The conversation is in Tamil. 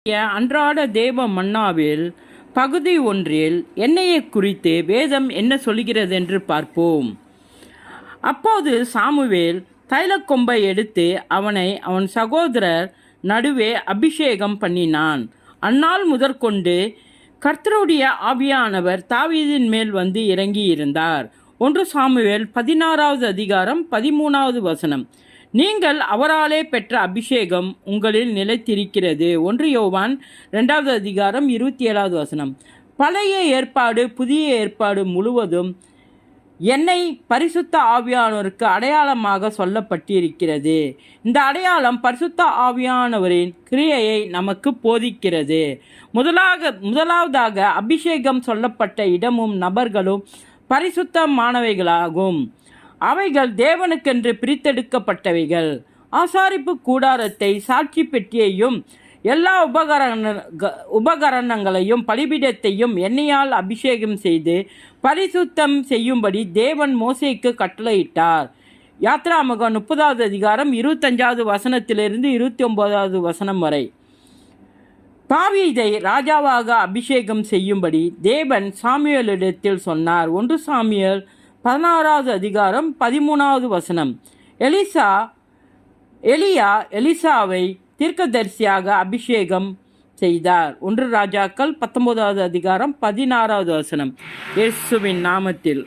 அன்றாட தேவ மன்னாவில் பகுதி ஒன்றில் எண்ணெயை குறித்து வேதம் என்ன சொல்கிறது என்று பார்ப்போம். அப்போது சாமுவேல் தைலக்கொம்பை எடுத்து அவனை அவன் சகோதரர் நடுவே அபிஷேகம் பண்ணினான். அந்நாள் முதற்கொண்டு கர்த்தருடைய ஆவியானவர் தாவீதின் மேல் வந்து இறங்கியிருந்தார். 1 சாமுவேல் 16வது அதிகாரம் 13வது வசனம். நீங்கள் அவராலே பெற்ற அபிஷேகம் உங்களில் நிலைத்திருக்கிறது. 1 யோவான் 2வது அதிகாரம் 27வது வசனம். பழைய ஏற்பாடு புதிய ஏற்பாடு முழுவதும் எண்ணெய் பரிசுத்த ஆவியானவருக்கு அடையாளமாக சொல்லப்பட்டிருக்கிறது. இந்த அடையாளம் பரிசுத்த ஆவியானவரின் கிரியையை நமக்கு போதிக்கிறது. முதலாவதாக அபிஷேகம் சொல்லப்பட்ட இடமும் நபர்களும் பரிசுத்தமானவைகளாகும். அவைகள் தேவனுக்கென்று பிரித்தெடுக்கப்பட்டவைகள். ஆசாரிப்பு கூடாரத்தை, சாட்சி பெட்டியையும் எல்லா உபகரணங்களையும் பலிபீடத்தையும் எண்ணெயால் அபிஷேகம் செய்து பரிசுத்தம் செய்யும்படி தேவன் மோசேக்கு கட்டளையிட்டார். யாத்ராகமம் 30வது அதிகாரம் 25வது வசனத்திலிருந்து 29வது வசனம் வரை. தாவீதை ராஜாவாக அபிஷேகம் செய்யும்படி தேவன் சாமுவேலிடத்தில் சொன்னார். 1 சாமுவேல் 16வது அதிகாரம் 13வது வசனம். எலியா எலிசாவை தீர்க்கதரிசியாக அபிஷேகம் செய்தார். 1 ராஜாக்கள் 19வது அதிகாரம் 16வது வசனம். இயேசுவின் நாமத்தில்